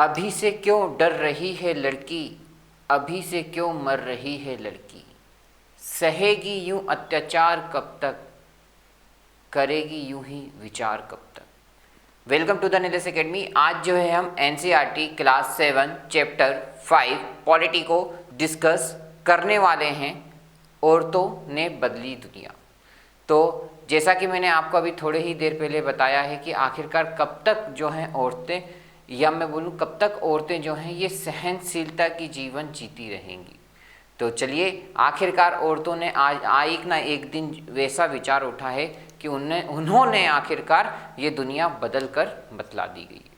अभी से क्यों डर रही है लड़की, अभी से क्यों मर रही है लड़की, सहेगी यूं अत्याचार कब तक, करेगी यूं ही विचार कब तक। Welcome to the Nilesh academy. आज जो है हम एनसीईआरटी क्लास 7 चैप्टर 5 पॉलिटी को डिस्कस करने वाले हैं। औरतों ने बदली दुनिया। तो जैसा कि मैंने आपको अभी थोड़े ही देर पहले बताया है कि आखिरकार कब तक जो हैं औरतें, या मैं बोलूँ कब तक औरतें जो हैं ये सहनशीलता की जीवन जीती रहेंगी। तो चलिए, आखिरकार औरतों ने आज एक ना एक दिन वैसा विचार उठा है कि उन्होंने आखिरकार ये दुनिया बदल कर बतला दी गई।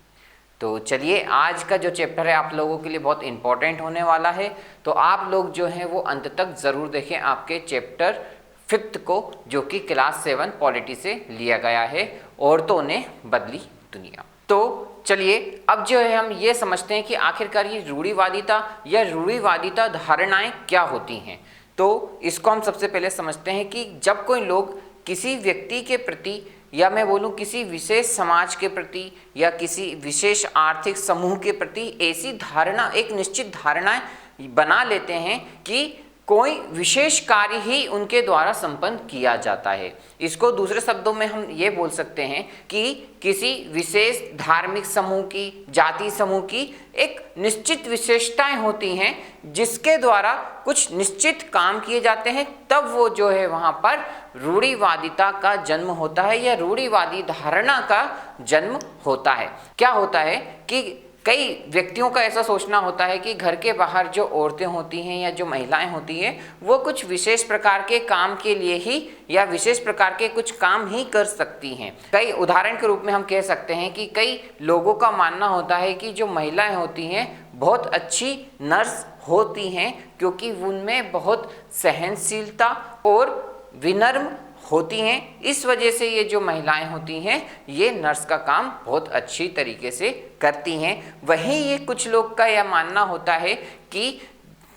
तो चलिए, आज का जो चैप्टर है आप लोगों के लिए बहुत इंपॉर्टेंट होने वाला है। तो आप लोग जो हैं वो अंत तक ज़रूर देखें आपके चैप्टर 5 को, जो कि क्लास 7 पॉलिटी से लिया गया है, औरतों ने बदली दुनिया। तो चलिए, अब जो है हम ये समझते हैं कि आखिरकार ये रूढ़िवादिता या रूढ़िवादिता धारणाएं क्या होती हैं। तो इसको हम सबसे पहले समझते हैं कि जब कोई लोग किसी व्यक्ति के प्रति, या मैं बोलूं किसी विशेष समाज के प्रति या किसी विशेष आर्थिक समूह के प्रति ऐसी धारणा, एक निश्चित धारणा बना लेते हैं कि कोई विशेष कार्य ही उनके द्वारा संपन्न किया जाता है। इसको दूसरे शब्दों में हम ये बोल सकते हैं कि किसी विशेष धार्मिक समूह की, जाति समूह की एक निश्चित विशेषताएं होती हैं जिसके द्वारा कुछ निश्चित काम किए जाते हैं, तब वो जो है वहाँ पर रूढ़िवादिता का जन्म होता है या रूढ़िवादी धारणा का जन्म होता है। क्या होता है कि कई व्यक्तियों का ऐसा सोचना होता है कि घर के बाहर जो औरतें होती हैं या जो महिलाएं होती हैं वो कुछ विशेष प्रकार के काम के लिए ही या विशेष प्रकार के कुछ काम ही कर सकती हैं। कई उदाहरण के रूप में हम कह सकते हैं कि कई लोगों का मानना होता है कि जो महिलाएं होती हैं बहुत अच्छी नर्स होती हैं, क्योंकि उनमें बहुत सहनशीलता और विनम्र होती हैं। इस वजह से ये जो महिलाएं होती हैं ये नर्स का काम बहुत अच्छी तरीके से करती हैं। वहीं ये कुछ लोग का यह मानना होता है कि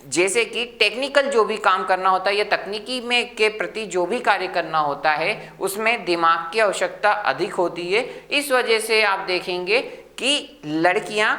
जैसे कि टेक्निकल जो भी काम करना होता है या तकनीकी में के प्रति जो भी कार्य करना होता है उसमें दिमाग की आवश्यकता अधिक होती है। इस वजह से आप देखेंगे कि लड़कियां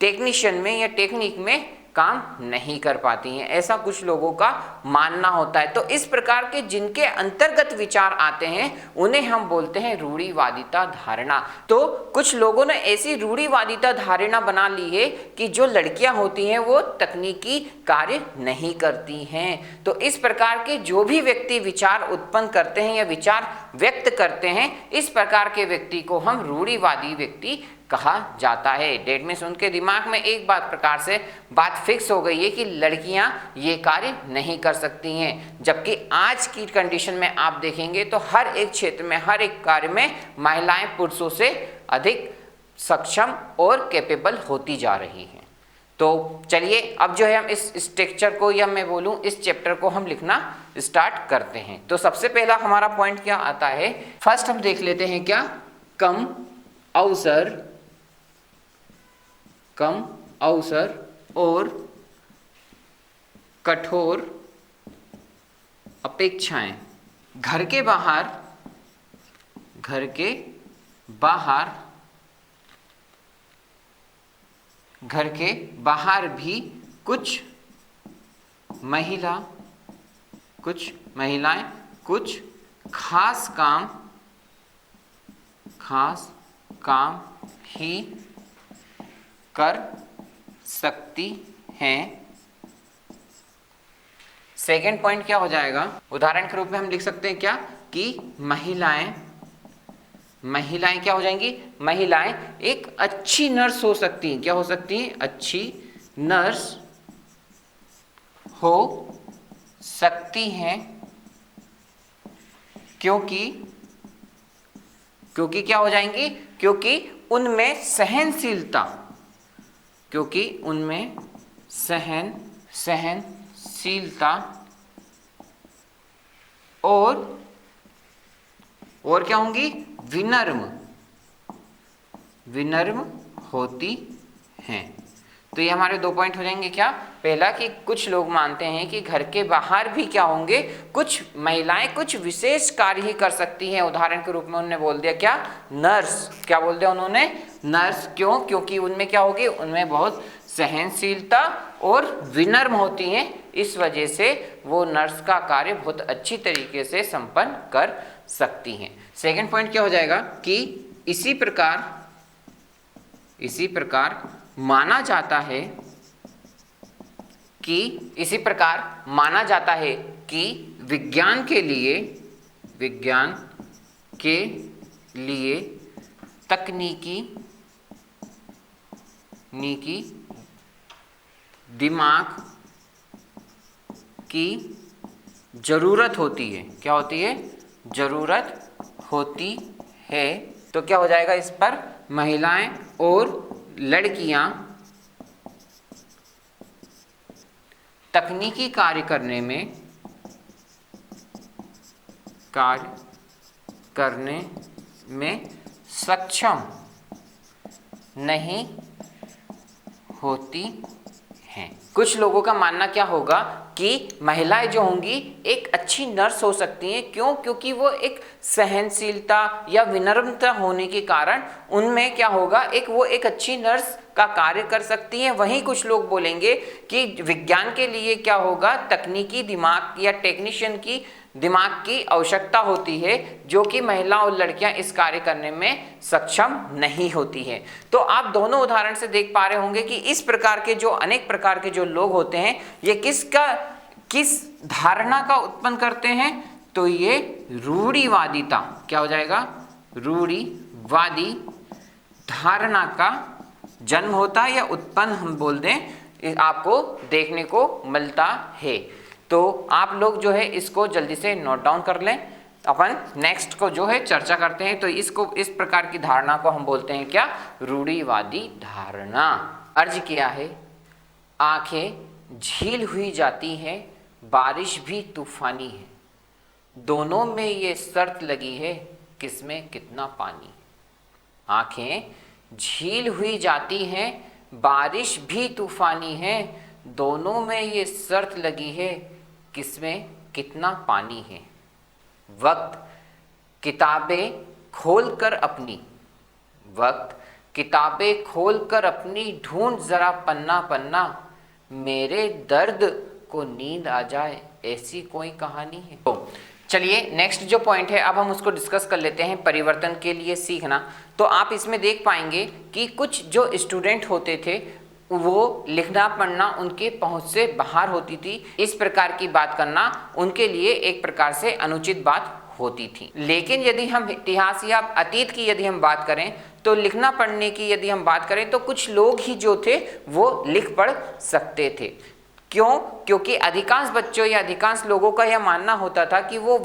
टेक्नीशियन में या टेक्निक में काम नहीं कर पाती हैं, ऐसा कुछ लोगों का मानना होता है। तो इस प्रकार के जिनके अंतर्गत विचार आते हैं उन्हें हम बोलते हैं रूढ़िवादिता धारणा। तो कुछ लोगों ने ऐसी रूढ़िवादिता धारणा बना ली है कि जो लड़कियां होती हैं वो तकनीकी कार्य नहीं करती हैं। तो इस प्रकार के जो भी व्यक्ति विचार उत्पन्न करते हैं या विचार व्यक्त करते हैं, इस प्रकार के व्यक्ति को हम रूढ़िवादी व्यक्ति कहा जाता है। डेट मीन्स उनके दिमाग में एक बात प्रकार से बात फिक्स हो गई है कि लड़कियां ये कार्य नहीं कर सकती हैं, जबकि आज की कंडीशन में आप देखेंगे तो हर एक क्षेत्र में, हर एक कार्य में महिलाएं पुरुषों से अधिक सक्षम और कैपेबल होती जा रही हैं। तो चलिए, अब जो है हम इस स्ट्रक्चर को, या मैं बोलूँ इस चैप्टर को हम लिखना स्टार्ट करते हैं। तो सबसे पहला हमारा पॉइंट क्या आता है, फर्स्ट हम देख लेते हैं क्या, कम अवसर और कठोर अपेक्षाएं। घर के बाहर भी कुछ महिलाएं कुछ खास काम ही कर सकती हैं। सेकेंड पॉइंट क्या हो जाएगा, उदाहरण के रूप में हम लिख सकते हैं क्या कि महिलाएं क्या हो जाएंगी, महिलाएं एक अच्छी नर्स हो सकती हैं। क्या हो सकती हैं, अच्छी नर्स हो सकती हैं, क्योंकि क्या हो जाएंगी, क्योंकि उनमें सहनशीलता और क्या होंगी, विनम्र होती हैं। तो ये हमारे 2 पॉइंट हो जाएंगे। क्या? पहला कि कुछ लोग मानते हैं कि घर के बाहर भी क्या होंगे, कुछ महिलाएं कुछ विशेष कार्य ही कर सकती हैं। उदाहरण के रूप में उन्होंने बोल दिया क्या? नर्स। क्या बोल दिया उन्होंने? नर्स। क्यों? क्योंकि उनमें क्या होगी, उनमें बहुत सहनशीलता और विनम्र होती हैं, इस वजह से वो नर्स का कार्य बहुत अच्छी तरीके से संपन्न कर सकती हैं। सेकंड पॉइंट क्या हो जाएगा कि इसी प्रकार माना जाता है कि विज्ञान के लिए तकनीकी दिमाग की जरूरत होती है। क्या होती है? जरूरत होती है। तो क्या हो जाएगा इस पर? महिलाएं और लड़कियां तकनीकी कार्य करने में सक्षम नहीं होती हैं। कुछ लोगों का मानना क्या होगा कि महिलाएं जो होंगी एक अच्छी नर्स हो सकती हैं। क्यों? क्योंकि वो एक सहनशीलता या विनम्रता होने के कारण उनमें क्या होगा, वो एक अच्छी नर्स का कार्य कर सकती हैं। वहीं कुछ लोग बोलेंगे कि विज्ञान के लिए क्या होगा, तकनीकी दिमाग या टेक्नीशियन की दिमाग की आवश्यकता होती है, जो कि महिला और लड़कियां इस कार्य करने में सक्षम नहीं होती है। तो आप दोनों उदाहरण से देख पा रहे होंगे कि इस प्रकार के जो अनेक प्रकार के जो लोग होते हैं, ये किस धारणा का उत्पन्न करते हैं? तो ये रूढ़िवादिता, क्या हो जाएगा? रूढ़िवादी धारणा का जन्म होता है या उत्पन्न हम बोल दें, आपको देखने को मिलता है। तो आप लोग जो है इसको जल्दी से नोट डाउन कर लें। अपन नेक्स्ट को जो है चर्चा करते हैं। तो इस प्रकार की धारणा को हम बोलते हैं क्या? रूढ़िवादी धारणा। अर्ज किया है, आंखें झील हुई जाती हैं, बारिश भी तूफानी है, दोनों में ये शर्त लगी है, किसमें कितना पानी। आंखें झील हुई जाती हैं, बारिश भी तूफानी है, दोनों में ये शर्त लगी है, किसमें कितना पानी है। वक्त किताबें खोलकर अपनी ढूंढ जरा पन्ना पन्ना, मेरे दर्द को नींद आ जाए ऐसी कोई कहानी है। तो चलिए नेक्स्ट जो पॉइंट है अब हम उसको डिस्कस कर लेते हैं, परिवर्तन के लिए सीखना। तो आप इसमें देख पाएंगे कि कुछ जो स्टूडेंट होते थे वो लिखना पढ़ना उनके पहुंच से बाहर होती थी। इस प्रकार की बात करना उनके लिए एक प्रकार से अनुचित बात होती थी। लेकिन यदि हम इतिहास या अतीत की यदि हम बात करें, तो लिखना पढ़ने की यदि हम बात करें तो कुछ लोग ही जो थे वो लिख पढ़ सकते थे। क्यों? क्योंकि अधिकांश बच्चों या अधिकांश लोगों का यह मानना होता था कि वो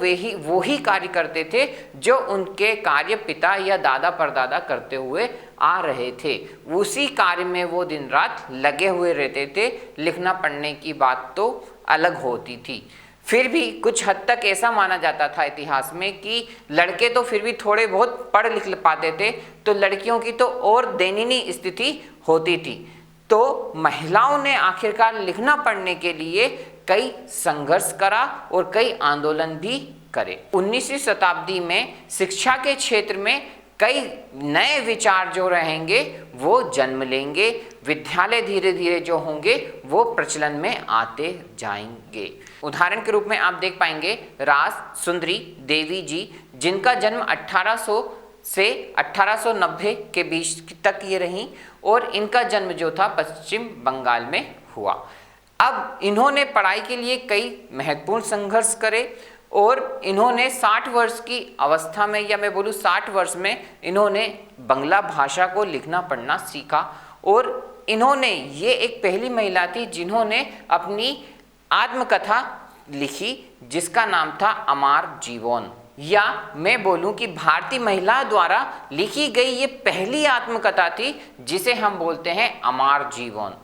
ही कार्य करते थे जो उनके कार्य पिता या दादा परदादा करते हुए आ रहे थे। उसी कार्य में वो दिन रात लगे हुए रहते थे। लिखना पढ़ने की बात तो अलग होती थी। फिर भी कुछ हद तक ऐसा माना जाता था इतिहास में कि लड़के तो फिर भी थोड़े बहुत पढ़ लिख पाते थे, तो लड़कियों की तो और दयनीय स्थिति होती थी। तो महिलाओं ने आखिरकार लिखना पढ़ने के लिए कई संघर्ष करा और कई आंदोलन भी करे। 19वीं शताब्दी में शिक्षा के क्षेत्र में कई नए विचार जो रहेंगे वो जन्म लेंगे। विद्यालय धीरे धीरे जो होंगे वो प्रचलन में आते जाएंगे। उदाहरण के रूप में आप देख पाएंगे रास सुंदरी देवी जी, जिनका जन्म 1800 से 1890 के बीच तक ये रहीं और इनका जन्म जो था पश्चिम बंगाल में हुआ। अब इन्होंने पढ़ाई के लिए कई महत्वपूर्ण संघर्ष करे और इन्होंने 60 वर्ष की अवस्था में, या मैं बोलूँ 60 वर्ष में, इन्होंने बंगला भाषा को लिखना पढ़ना सीखा। और इन्होंने ये एक पहली महिला थी जिन्होंने अपनी आत्मकथा लिखी जिसका नाम था अमार जीवन, या मैं बोलूं कि भारतीय महिला द्वारा लिखी गई ये पहली आत्मकथा थी जिसे हम बोलते हैं अमार जीवन।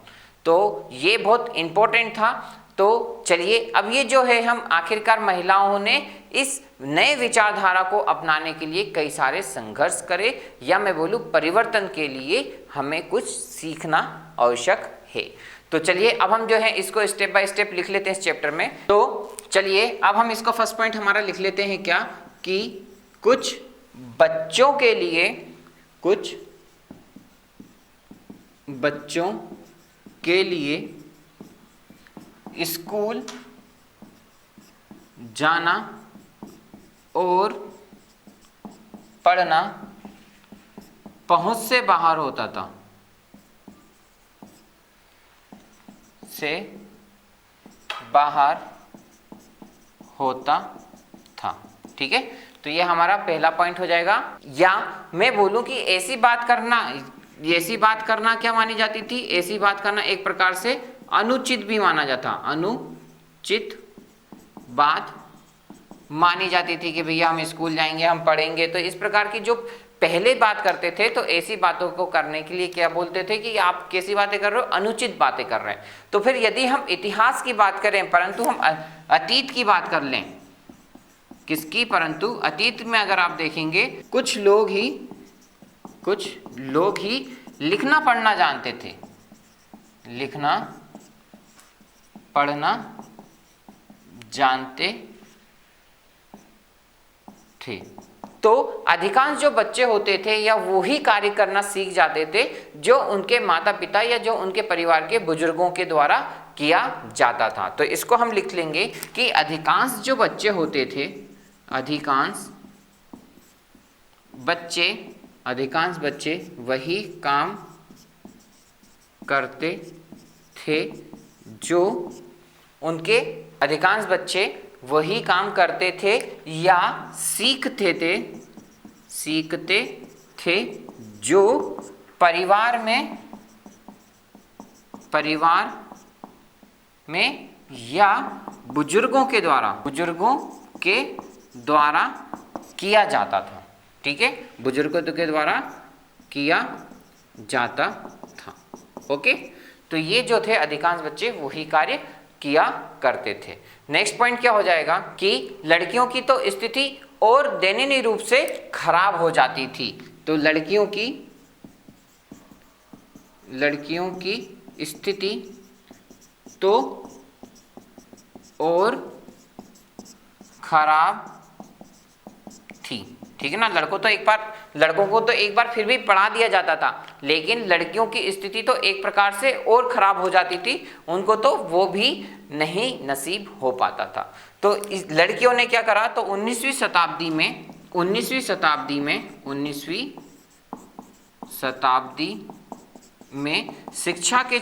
तो ये बहुत इंपॉर्टेंट था। तो चलिए अब ये जो है हम आखिरकार महिलाओं ने इस नए विचारधारा को अपनाने के लिए कई सारे संघर्ष करे, या मैं बोलूँ परिवर्तन के लिए हमें कुछ सीखना आवश्यक है। तो चलिए अब हम जो है इसको स्टेप बाय स्टेप लिख लेते हैं इस चैप्टर में। तो चलिए अब हम इसको फर्स्ट पॉइंट हमारा लिख लेते हैं क्या, कि कुछ बच्चों के लिए स्कूल जाना और पढ़ना पहुंच से बाहर होता था, ठीक है। तो ये हमारा पहला पॉइंट हो जाएगा। या मैं बोलूं कि ऐसी बात करना क्या मानी जाती थी, ऐसी बात करना एक प्रकार से अनुचित भी माना जाता, अनुचित बात मानी जाती थी कि भैया हम स्कूल जाएंगे, हम पढ़ेंगे। तो इस प्रकार की जो पहले बात करते थे, तो ऐसी बातों को करने के लिए क्या बोलते थे कि आप कैसी बातें कर रहे हो, अनुचित बातें कर रहे हैं। तो फिर यदि हम इतिहास की बात करें, परंतु हम अतीत की बात कर लें, किसकी, परंतु अतीत में अगर आप देखेंगे कुछ लोग ही लिखना पढ़ना जानते थे, लिखना पढ़ना जानते थे। तो अधिकांश जो बच्चे होते थे या वो ही कार्य करना सीख जाते थे जो उनके माता पिता या जो उनके परिवार के बुजुर्गों के द्वारा किया जाता था। तो इसको हम लिख लेंगे कि अधिकांश जो बच्चे होते थे, अधिकांश बच्चे वही काम करते थे जो उनके, अधिकांश बच्चे वही काम करते थे या सीखते थे जो परिवार में या बुजुर्गों के द्वारा किया जाता था, ठीक है, बुजुर्गों के द्वारा किया जाता था। ओके, तो ये जो थे अधिकांश बच्चे वही कार्य किया करते थे। नेक्स्ट पॉइंट क्या हो जाएगा कि लड़कियों की तो स्थिति और दयनीय रूप से खराब हो जाती थी। तो लड़कियों की स्थिति तो और खराब थी, ठीक है ना। लड़कों को तो एक बार फिर भी पढ़ा दिया जाता था, लेकिन लड़कियों की स्थिति तो एक प्रकार से और खराब हो जाती थी, उनको तो वो भी नहीं नसीब हो पाता था। तो इस लड़कियों ने क्या करा, तो 19वीं शताब्दी में शिक्षा के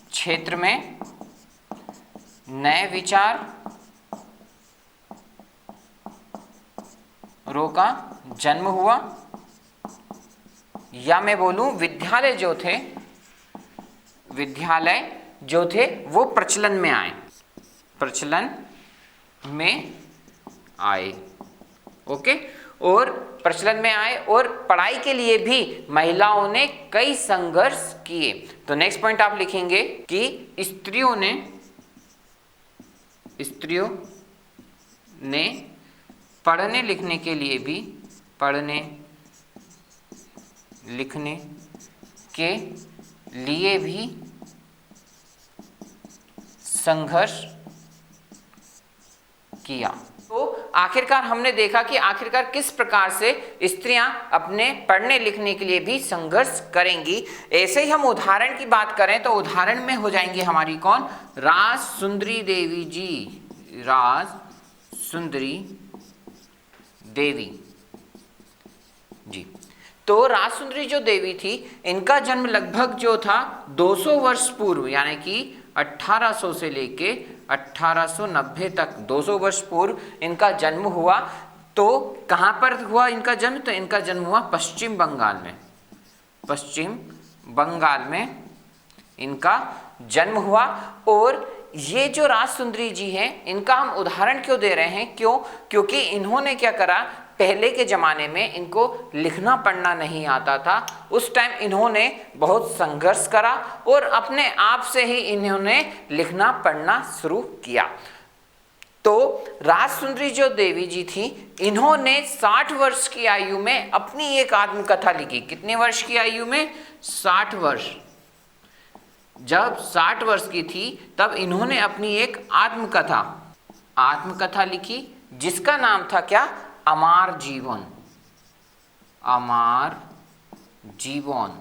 क्षेत्र में नए विचारों का जन्म हुआ, या मैं बोलूं विद्यालय जो थे वो प्रचलन में आए। ओके, और प्रचलन में आए और पढ़ाई के लिए भी महिलाओं ने कई संघर्ष किए। तो नेक्स्ट पॉइंट आप लिखेंगे कि स्त्रियों ने पढ़ने लिखने के लिए भी संघर्ष किया। तो आखिरकार हमने देखा कि आखिरकार किस प्रकार से स्त्रियां अपने पढ़ने लिखने के लिए भी संघर्ष करेंगी। ऐसे ही हम उदाहरण की बात करें तो उदाहरण में हो जाएंगी हमारी कौन, राजसुंदरी देवी जी, राजसुंदरी देवी जी। तो राजसुंदरी जो देवी थी, इनका जन्म लगभग जो था 200 वर्ष पूर्व, यानी कि 1800 से लेके 1890 तक 200 वर्ष पूर्व इनका जन्म हुआ। तो कहाँ पर हुआ इनका जन्म, तो इनका जन्म हुआ पश्चिम बंगाल में इनका जन्म हुआ। और ये जो राजसुंदरी जी हैं, इनका हम उदाहरण क्यों दे रहे हैं, क्योंकि इन्होंने क्या करा, पहले के ज़माने में इनको लिखना पढ़ना नहीं आता था, उस टाइम इन्होंने बहुत संघर्ष करा और अपने आप से ही इन्होंने लिखना पढ़ना शुरू किया। तो राजसुंदरी जो देवी जी थी, इन्होंने 60 वर्ष की आयु में अपनी एक आत्मकथा लिखी। कितने वर्ष की आयु में? 60 वर्ष। जब 60 वर्ष की थी तब इन्होंने अपनी एक आत्मकथा लिखी, जिसका नाम था क्या? अमार जीवन। अमार जीवन,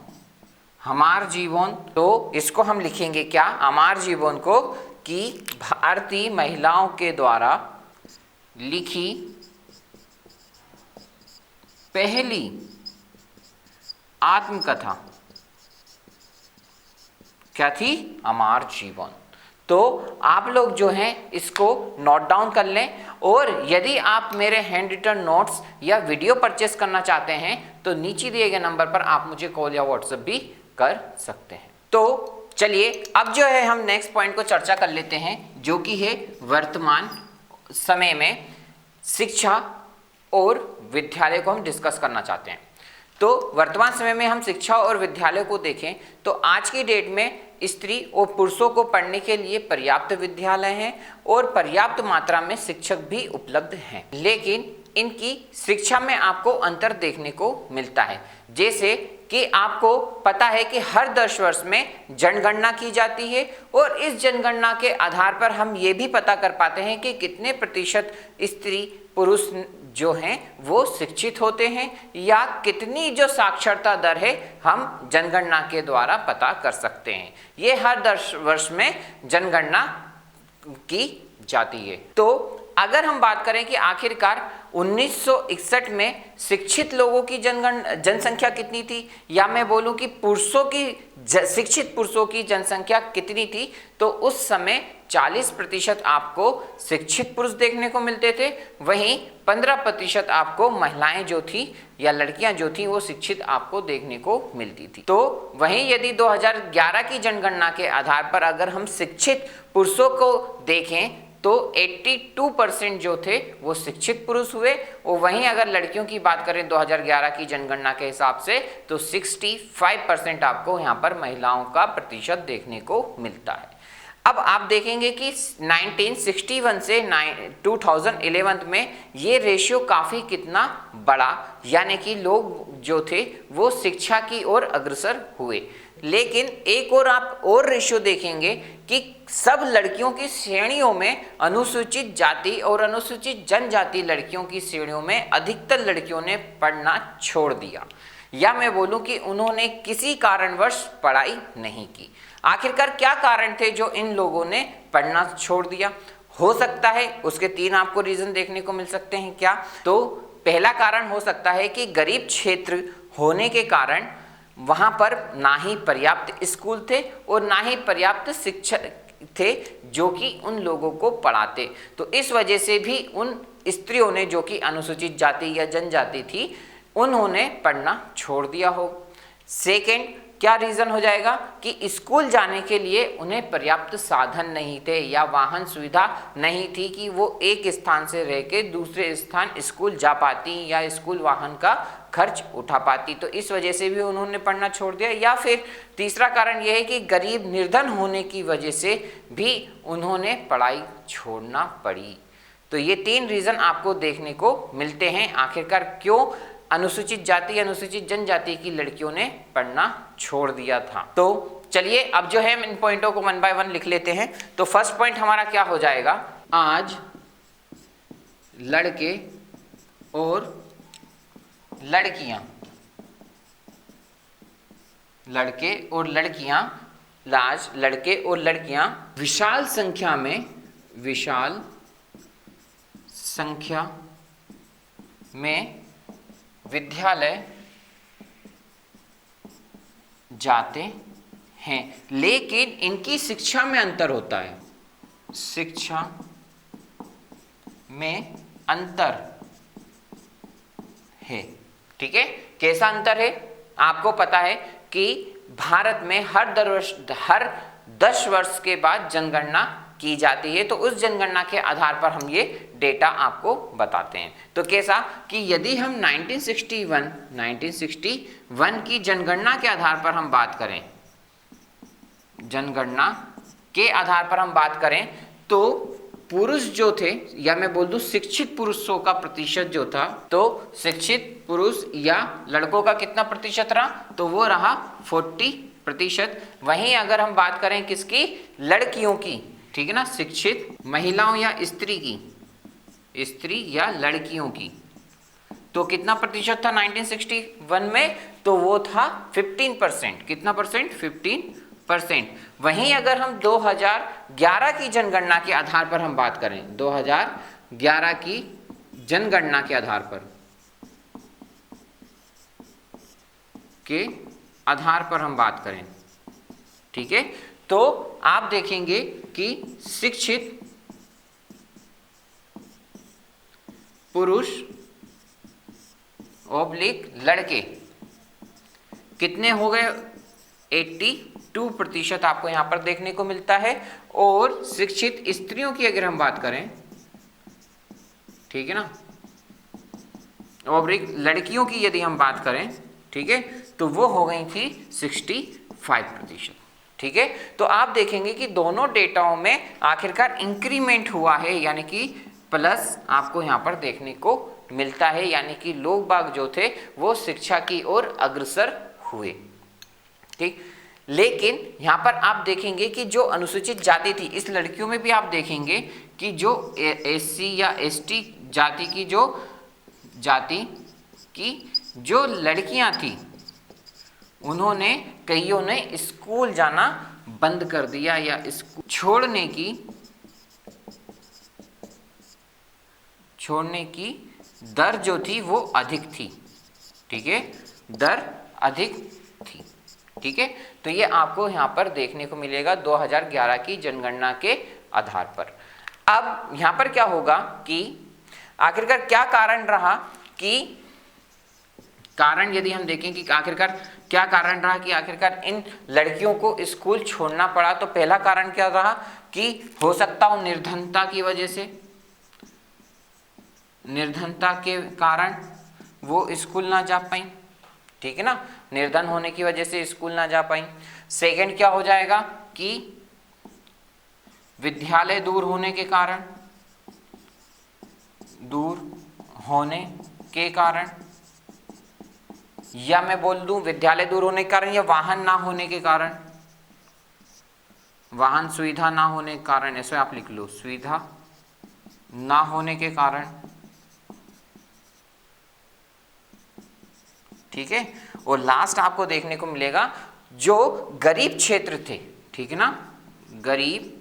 हमार जीवन। तो इसको हम लिखेंगे क्या? अमार जीवन को, कि भारतीय महिलाओं के द्वारा लिखी पहली आत्मकथा क्या थी? अमार जीवन। तो आप लोग जो हैं इसको नोट डाउन कर लें, और यदि आप मेरे हैंड रिटन नोट्स या वीडियो परचेस करना चाहते हैं तो नीचे दिए गए नंबर पर आप मुझे कॉल या व्हाट्सएप भी कर सकते हैं। तो चलिए अब जो है हम नेक्स्ट पॉइंट को चर्चा कर लेते हैं, जो कि है वर्तमान समय में शिक्षा और विद्यालय को हम डिस्कस करना चाहते हैं। तो वर्तमान समय में हम शिक्षा और विद्यालय को देखें तो आज की डेट में स्त्री और पुरुषों को पढ़ने के लिए पर्याप्त विद्यालय हैं और पर्याप्त मात्रा में शिक्षक भी उपलब्ध हैं, लेकिन इनकी शिक्षा में आपको अंतर देखने को मिलता है। जैसे कि आपको पता है कि हर 10 वर्ष में जनगणना की जाती है, और इस जनगणना के आधार पर हम ये भी पता कर पाते हैं कि कितने प्रतिशत स्त्री पुरुष जो हैं वो शिक्षित होते हैं, या कितनी जो साक्षरता दर है हम जनगणना के द्वारा पता कर सकते हैं। ये हर 10 वर्ष में जनगणना की जाती है। तो अगर हम बात करें कि आखिरकार 1961 में शिक्षित लोगों की जनसंख्या कितनी थी, या मैं बोलूं कि शिक्षित पुरुषों की जनसंख्या कितनी थी, तो उस समय 40% आपको शिक्षित पुरुष देखने को मिलते थे, वहीं 15% आपको महिलाएं जो थी या लड़कियां जो थी वो शिक्षित आपको देखने को मिलती थी। तो वहीं यदि 2011 की जनगणना के आधार पर अगर हम शिक्षित पुरुषों को देखें तो 82% जो थे वो शिक्षित पुरुष हुए, और वहीं अगर लड़कियों की बात करें 2011 की जनगणना के हिसाब से तो 65% आपको यहाँ पर महिलाओं का प्रतिशत देखने को मिलता है। अब आप देखेंगे कि 1961 से 2011 में ये रेशियो काफ़ी कितना बढ़ा, यानी कि लोग जो थे वो शिक्षा की ओर अग्रसर हुए। लेकिन एक और आप और रेशियो देखेंगे कि सब लड़कियों की श्रेणियों में अनुसूचित जाति और अनुसूचित जनजाति लड़कियों की श्रेणियों में अधिकतर लड़कियों ने पढ़ना छोड़ दिया, या मैं बोलूं कि उन्होंने किसी कारणवश पढ़ाई नहीं की। आखिरकार क्या कारण थे जो इन लोगों ने पढ़ना छोड़ दिया? हो सकता है उसके 3 आपको रीजन देखने को मिल सकते हैं। क्या? तो पहला कारण हो सकता है कि गरीब क्षेत्र होने के कारण वहाँ पर ना ही पर्याप्त स्कूल थे और ना ही पर्याप्त शिक्षक थे जो कि उन लोगों को पढ़ाते, तो इस वजह से भी उन स्त्रियों ने जो कि अनुसूचित जाति या जनजाति थी उन्होंने पढ़ना छोड़ दिया हो। सेकेंड क्या रीज़न हो जाएगा कि स्कूल जाने के लिए उन्हें पर्याप्त साधन नहीं थे या वाहन सुविधा नहीं थी कि वो एक स्थान से रह के दूसरे स्थान स्कूल जा पाती या स्कूल वाहन का खर्च उठा पाती, तो इस वजह से भी उन्होंने पढ़ना छोड़ दिया। या फिर तीसरा कारण यह है कि गरीब निर्धन होने की वजह से भी उन्होंने पढ़ाई छोड़ना पड़ी। तो ये 3 रीज़न आपको देखने को मिलते हैं आखिरकार क्यों अनुसूचित जाति अनुसूचित जनजाति की लड़कियों ने पढ़ना छोड़ दिया था। तो चलिए अब जो है इन पॉइंटों को 1 बाय 1 लिख लेते हैं। तो फर्स्ट पॉइंट हमारा क्या हो जाएगा? आज लड़के और लड़कियां विशाल संख्या में विद्यालय जाते हैं, लेकिन इनकी शिक्षा में अंतर होता है। शिक्षा में अंतर है, ठीक है। कैसा अंतर है? आपको पता है कि भारत में हर 10 वर्ष के बाद जनगणना की जाती है, तो उस जनगणना के आधार पर हम ये डेटा आपको बताते हैं। तो कैसा कि यदि हम 1961 की जनगणना के आधार पर हम बात करें, जनगणना के आधार पर हम बात करें, तो पुरुष जो थे, या मैं बोल दूं शिक्षित पुरुषों का प्रतिशत जो था, तो शिक्षित पुरुष या लड़कों का कितना प्रतिशत रहा, तो वो रहा 40%। वहीं अगर हम बात करें किसकी, लड़कियों की, ठीक है ना, शिक्षित महिलाओं या स्त्री की, स्त्री या लड़कियों की, तो कितना प्रतिशत था 1961 में, तो वो था 15%। कितना परसेंट, 15%। वहीं अगर हम 2011 की जनगणना के आधार पर हम बात करें, 2011 की जनगणना के आधार पर हम बात करें, ठीक है, तो आप देखेंगे कि शिक्षित पुरुष ऑब्लिक लड़के कितने हो गए, 82% आपको यहां पर देखने को मिलता है। और शिक्षित स्त्रियों की अगर हम बात करें, ठीक है ना, ऑब्लिक लड़कियों की यदि हम बात करें, ठीक है, तो वो हो गई थी 65%, ठीक है। तो आप देखेंगे कि दोनों डेटाओं में आखिरकार इंक्रीमेंट हुआ है, यानी कि प्लस आपको यहां पर देखने को मिलता है, यानी कि लोग बाग जो थे वो शिक्षा की ओर अग्रसर हुए, ठीक। लेकिन यहां पर आप देखेंगे कि जो अनुसूचित जाति थी, इस लड़कियों में भी आप देखेंगे कि जो एससी या एसटी जाति की जो लड़कियां थी, उन्होंने कईयों ने स्कूल जाना बंद कर दिया, या स्कूल छोड़ने की दर जो थी वो अधिक थी, ठीक है, दर अधिक थी, ठीक है। तो ये आपको यहाँ पर देखने को मिलेगा 2011 की जनगणना के आधार पर। अब यहाँ पर क्या होगा कि आखिरकार क्या कारण रहा, कि कारण यदि हम देखें कि आखिरकार क्या कारण रहा कि आखिरकार इन लड़कियों को स्कूल छोड़ना पड़ा, तो पहला कारण क्या रहा कि हो सकता हो निर्धनता की वजह से, निर्धनता के कारण वो स्कूल ना जा पाई, ठीक है ना, निर्धन होने की वजह से स्कूल ना जा पाई। सेकंड क्या हो जाएगा कि विद्यालय दूर होने के कारण, या मैं बोल दूं विद्यालय दूर होने के कारण या वाहन ना होने के कारण, वाहन सुविधा ना होने के कारण, ऐसे आप लिख लो, सुविधा ना होने के कारण, ठीक है। और लास्ट आपको देखने को मिलेगा जो गरीब क्षेत्र थे, ठीक है ना, गरीब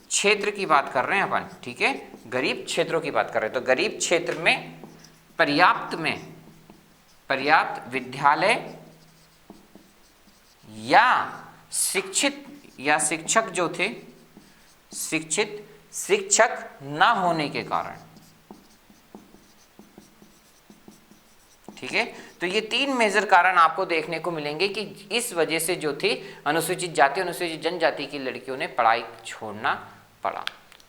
क्षेत्र की बात कर रहे हैं अपन, ठीक है, गरीब क्षेत्रों की बात कर रहे हैं, तो गरीब क्षेत्र में पर्याप्त विद्यालय या शिक्षित या शिक्षक जो थे, शिक्षक ना होने के कारण, ठीक है। तो ये 3 मेजर कारण आपको देखने को मिलेंगे कि इस वजह से जो थी अनुसूचित जाति, अनुसूचित जनजाति की लड़कियों ने पढ़ाई छोड़ना पड़ा,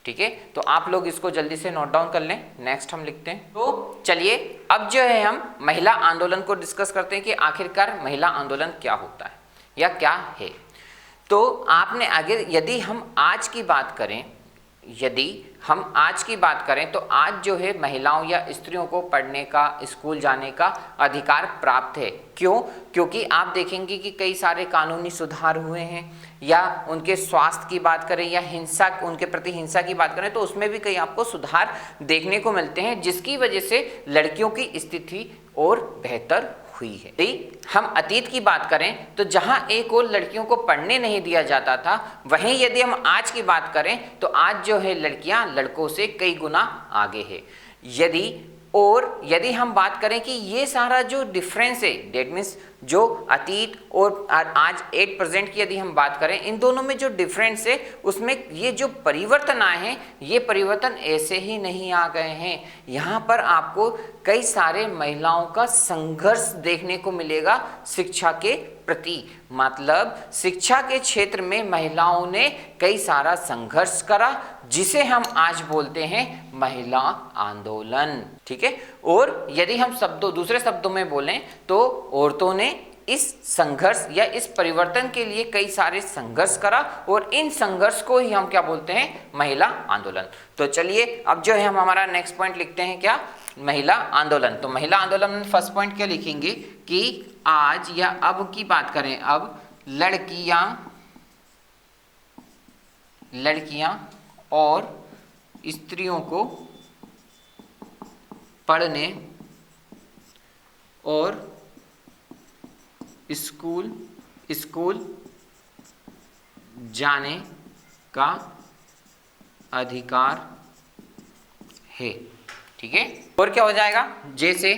ठीक है। तो आप लोग इसको जल्दी से नोट डाउन कर लें। नेक्स्ट हम लिखते हैं, तो चलिए अब जो है हम महिला आंदोलन को डिस्कस करते हैं कि आखिरकार महिला आंदोलन क्या होता है या क्या है। तो आपने आगे यदि हम आज की बात करें, तो आज जो है महिलाओं या स्त्रियों को पढ़ने का, स्कूल जाने का अधिकार प्राप्त है। क्यों? क्योंकि आप देखेंगे कि कई सारे कानूनी सुधार हुए हैं, या उनके स्वास्थ्य की बात करें या हिंसा, उनके प्रति हिंसा की बात करें, तो उसमें भी कई आपको सुधार देखने को मिलते हैं, जिसकी वजह से लड़कियों की स्थिति और बेहतर हुई है। यदि हम अतीत की बात करें तो जहां एक और लड़कियों को पढ़ने नहीं दिया जाता था, वहीं यदि हम आज की बात करें तो आज जो है लड़कियां लड़कों से कई गुना आगे है। यदि हम बात करें कि ये सारा जो डिफरेंस है, डेट मीन्स जो अतीत और आज एट प्रेजेंट की यदि हम बात करें, इन दोनों में जो डिफरेंस है उसमें ये जो परिवर्तन आए हैं, ये परिवर्तन ऐसे ही नहीं आ गए हैं। यहाँ पर आपको कई सारे महिलाओं का संघर्ष देखने को मिलेगा शिक्षा के प्रति। मतलब शिक्षा के क्षेत्र में महिलाओं ने कई सारा संघर्ष करा, जिसे हम आज बोलते हैं महिला आंदोलन। ठीक है। और यदि हम दूसरे शब्दों में बोलें तो औरतों ने इस संघर्ष या इस परिवर्तन के लिए कई सारे संघर्ष करा, और इन संघर्ष को ही हम क्या बोलते हैं, महिला आंदोलन। तो चलिए अब जो है हम हमारा नेक्स्ट पॉइंट लिखते हैं, क्या, महिला आंदोलन। तो महिला आंदोलन में फर्स्ट पॉइंट क्या लिखेंगे कि आज या अब की बात करें, अब लड़कियां और स्त्रियों को पढ़ने और स्कूल जाने का अधिकार है। ठीक है। और क्या हो जाएगा, जैसे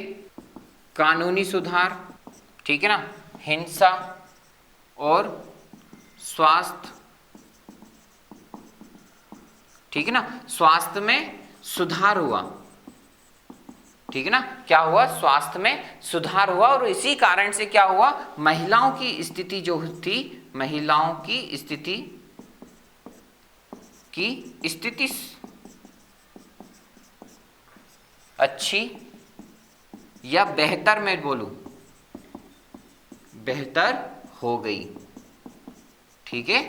कानूनी सुधार, ठीक है ना, हिंसा और स्वास्थ्य, ठीक है ना, स्वास्थ्य में सुधार हुआ। ठीक है ना, क्या हुआ, स्वास्थ्य में सुधार हुआ। और इसी कारण से क्या हुआ, महिलाओं की स्थिति जो थी, महिलाओं की स्थिति अच्छी या बेहतर, मैं बोलूं बेहतर हो गई। ठीक है।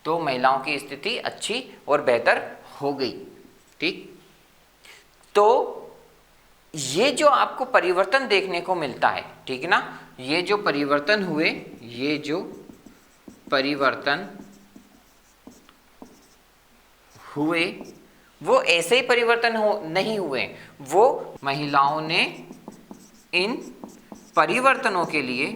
तो महिलाओं की स्थिति अच्छी और बेहतर हो गई। ठीक। तो ये जो आपको परिवर्तन देखने को मिलता है, ठीक है ना, ये जो परिवर्तन हुए, ये जो परिवर्तन हुए वो ऐसे ही परिवर्तन नहीं हुए, वो महिलाओं ने इन परिवर्तनों के लिए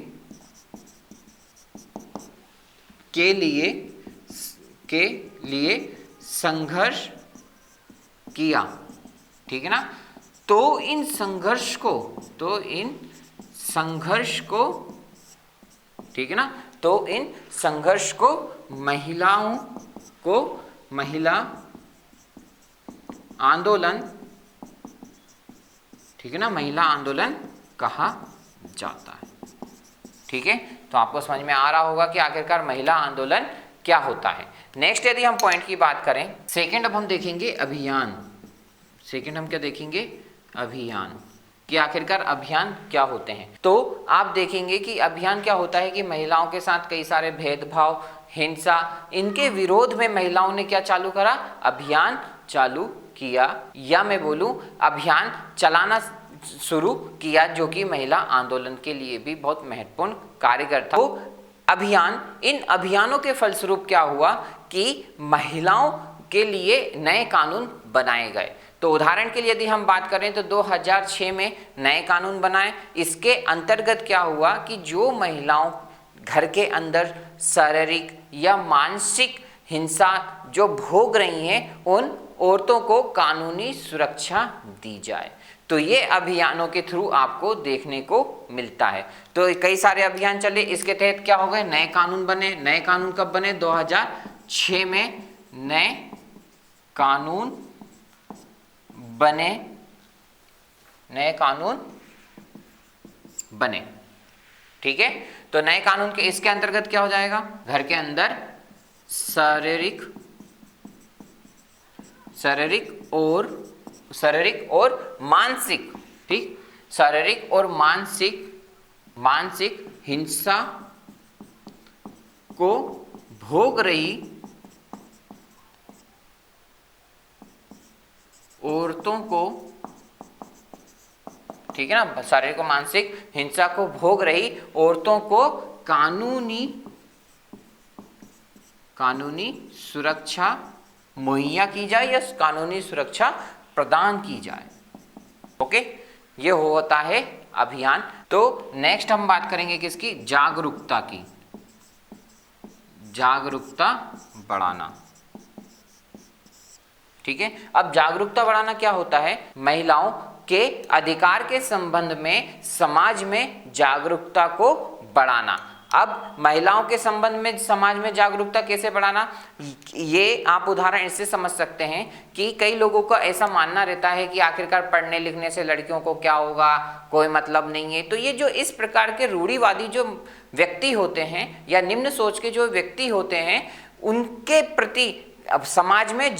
संघर्ष किया। ठीक है ना। तो इन संघर्ष ठीक है ना, तो इन संघर्ष को महिला आंदोलन, ठीक है ना, महिला आंदोलन कहा जाता है। ठीक है। तो आपको समझ में आ रहा होगा कि आखिरकार महिला आंदोलन क्या होता है। नेक्स्ट यदि हम पॉइंट की बात करें, सेकंड अब हम देखेंगे अभियान। सेकंड हम क्या देखेंगे, अभियान, कि आखिरकार अभियान क्या होते हैं। तो आप देखेंगे कि अभियान क्या होता है कि महिलाओं के साथ कई सारे भेदभाव, हिंसा, इनके विरोध में महिलाओं ने क्या चालू करा, अभियान चालू किया, या मैं बोलूं अभियान चलाना शुरू किया, जो कि महिला आंदोलन के लिए भी बहुत महत्वपूर्ण कार्यगर था। तो इन अभियानों के फलस्वरूप क्या हुआ कि महिलाओं के लिए नए कानून बनाए गए। तो उदाहरण के लिए यदि हम बात करें तो 2006 में नए कानून बनाए। इसके अंतर्गत क्या हुआ कि जो महिलाओं घर के अंदर शारीरिक या मानसिक हिंसा जो भोग रही हैं, उन औरतों को कानूनी सुरक्षा दी जाए। तो ये अभियानों के थ्रू आपको देखने को मिलता है। तो कई सारे अभियान चले, इसके तहत क्या हो गए, नए कानून बने। नए कानून कब बने, 2006 में नए कानून बने, नए कानून बने। ठीक है। तो नए कानून के इसके अंतर्गत क्या हो जाएगा, घर के अंदर शारीरिक और मानसिक, ठीक, शारीरिक और मानसिक हिंसा को भोग रही औरतों को, ठीक है ना, शारीरिक और मानसिक हिंसा को भोग रही औरतों को कानूनी सुरक्षा मुहैया की जाए या कानूनी सुरक्षा प्रदान की जाए। ओके, ये होता है अभियान। तो नेक्स्ट हम बात करेंगे किसकी, जागरूकता की, जागरूकता बढ़ाना। ठीक है। अब जागरूकता बढ़ाना क्या होता है, महिलाओं के अधिकार के संबंध में समाज में जागरूकता को बढ़ाना। अब महिलाओं के संबंध में समाज में जागरूकता कैसे बढ़ाना, ये आप उदाहरण इससे समझ सकते हैं कि कई लोगों का ऐसा मानना रहता है कि आखिरकार पढ़ने लिखने से लड़कियों को क्या होगा, कोई मतलब नहीं है। तो ये जो इस प्रकार के रूढ़िवादी जो व्यक्ति होते हैं या निम्न सोच के जो व्यक्ति होते हैं, उनके प्रति अब समाज में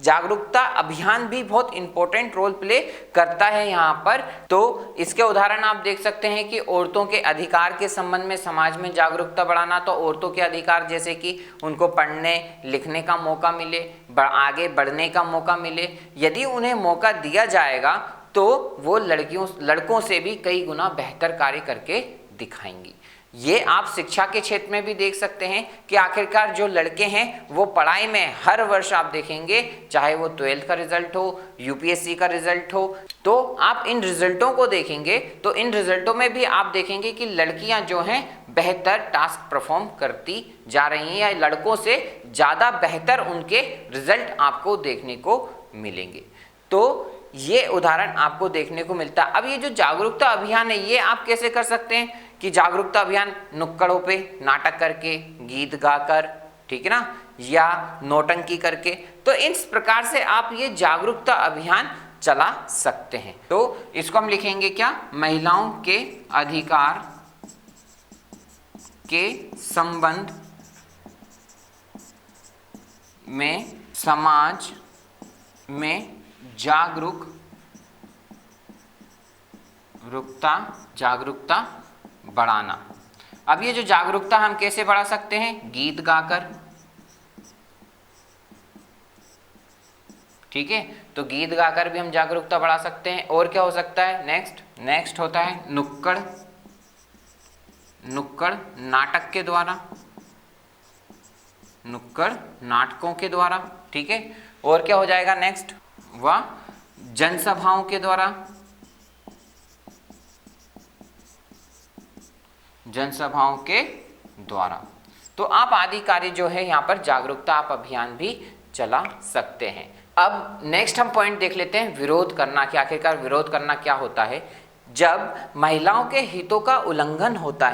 जागरूकता अभियान भी बहुत इंपॉर्टेंट रोल प्ले करता है यहाँ पर। तो इसके उदाहरण आप देख सकते हैं कि औरतों के अधिकार के संबंध में समाज में जागरूकता बढ़ाना। तो औरतों के अधिकार जैसे कि उनको पढ़ने लिखने का मौका मिले, आगे बढ़ने का मौका मिले। यदि उन्हें मौका दिया जाएगा तो वो लड़कों से भी कई गुना बेहतर कार्य करके दिखाएंगी। ये आप शिक्षा के क्षेत्र में भी देख सकते हैं कि आखिरकार जो लड़के हैं वो पढ़ाई में हर वर्ष आप देखेंगे, चाहे वो 12th का रिजल्ट हो, यूपीएससी का रिजल्ट हो, तो आप इन रिजल्टों को देखेंगे तो इन रिजल्टों में भी आप देखेंगे कि लड़कियां जो हैं बेहतर टास्क परफॉर्म करती जा रही हैं या लड़कों से ज़्यादा बेहतर उनके रिजल्ट आपको देखने को मिलेंगे। तो ये उदाहरण आपको देखने को मिलता है। अब ये जो जागरूकता अभियान है, ये आप कैसे कर सकते हैं कि जागरूकता अभियान नुक्कड़ों पे नाटक करके, गीत गाकर, ठीक है ना, या नौटंकी करके। तो इस प्रकार से आप ये जागरूकता अभियान चला सकते हैं। तो इसको हम लिखेंगे क्या, महिलाओं के अधिकार के संबंध में समाज में जागरूकता बढ़ाना। अब ये जो जागरूकता हम कैसे बढ़ा सकते हैं, गीत गाकर, ठीक है। तो गीत गाकर भी हम जागरूकता बढ़ा सकते हैं। और क्या हो सकता है, नेक्स्ट होता है नुक्कड़ नाटक के द्वारा, नुक्कड़ नाटकों के द्वारा, ठीक है। और क्या हो जाएगा नेक्स्ट, वह जनसभाओं के द्वारा, तो आप आदि कार्य जो है यहाँ पर जागरूकता आप अभियान भी चला सकते हैं। अब नेक्स्ट हम पॉइंट देख लेते हैं, विरोध करना। कि आखिरकार विरोध करना क्या होता है। जब महिलाओं के हितों का उल्लंघन होता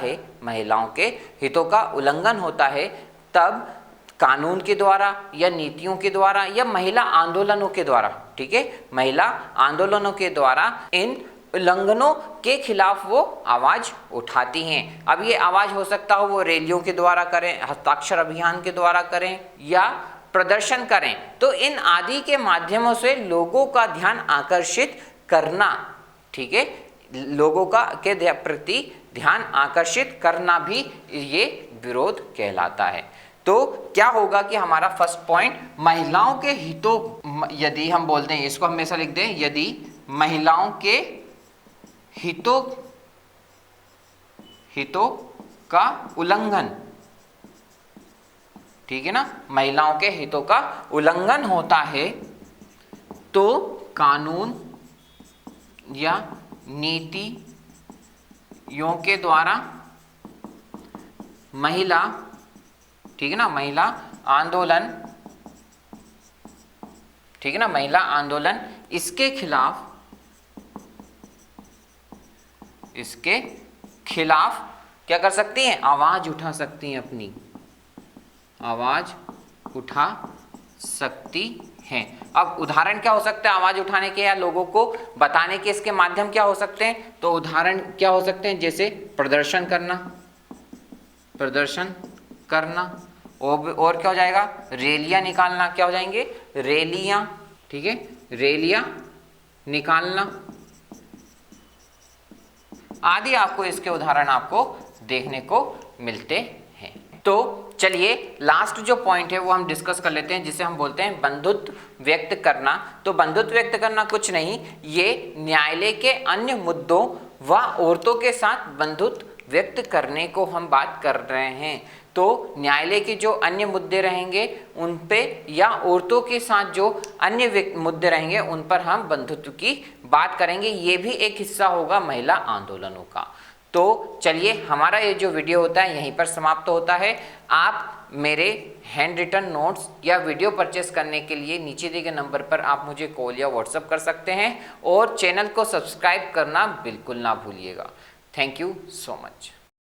है, तब कानून के द्वारा या नीतियों के द्वारा या महिला आंदोलनों के द्वारा, ठीक है, महिला आंदोलनों के द्वारा इन उल्लंघनों के खिलाफ वो आवाज उठाती हैं। अब ये आवाज हो सकता हो वो रैलियों के द्वारा करें, हस्ताक्षर अभियान के द्वारा करें या प्रदर्शन करें। तो इन आदि के माध्यमों से लोगों का ध्यान आकर्षित करना, ठीक है, लोगों का के प्रति ध्यान आकर्षित करना भी ये विरोध कहलाता है। तो क्या होगा कि हमारा फर्स्ट पॉइंट, महिलाओं के हितों, यदि हम बोलते हैं, इसको हमेशा लिख दें, यदि महिलाओं के हितों का उल्लंघन, ठीक है ना, महिलाओं के हितों का उल्लंघन होता है तो कानून या नीतियों के द्वारा महिला, ठीक है ना, महिला आंदोलन, ठीक है ना, महिला आंदोलन इसके खिलाफ क्या कर सकती हैं, आवाज उठा सकती हैं, अपनी आवाज उठा सकती हैं। अब उदाहरण क्या हो सकता है आवाज उठाने के या लोगों को बताने के, इसके माध्यम क्या हो सकते हैं, तो उदाहरण क्या हो सकते हैं, जैसे प्रदर्शन करना और क्या हो जाएगा, रैलियां निकालना, क्या हो जाएंगे, रैलियां, ठीक है, रैलियां निकालना आदि। आपको इसके उदाहरण आपको देखने को मिलते हैं। तो चलिए लास्ट जो पॉइंट है वो हम डिस्कस कर लेते हैं, जिसे हम बोलते हैं बंधुत्व व्यक्त करना। तो बंधुत्व व्यक्त करना कुछ नहीं, ये न्यायालय के अन्य मुद्दों व औरतों के साथ बंधुत्व व्यक्त करने को हम बात कर रहे हैं। तो न्यायालय के जो अन्य मुद्दे रहेंगे उन पे या औरतों के साथ जो अन्य मुद्दे रहेंगे उन पर हम बंधुत्व की बात करेंगे। ये भी एक हिस्सा होगा महिला आंदोलनों का। तो चलिए हमारा ये जो वीडियो होता है यहीं पर समाप्त होता है। आप मेरे हैंड रिटन नोट्स या वीडियो परचेस करने के लिए नीचे दिए गए नंबर पर आप मुझे कॉल या व्हाट्सएप कर सकते हैं और चैनल को सब्सक्राइब करना बिल्कुल ना भूलिएगा। Thank you so much.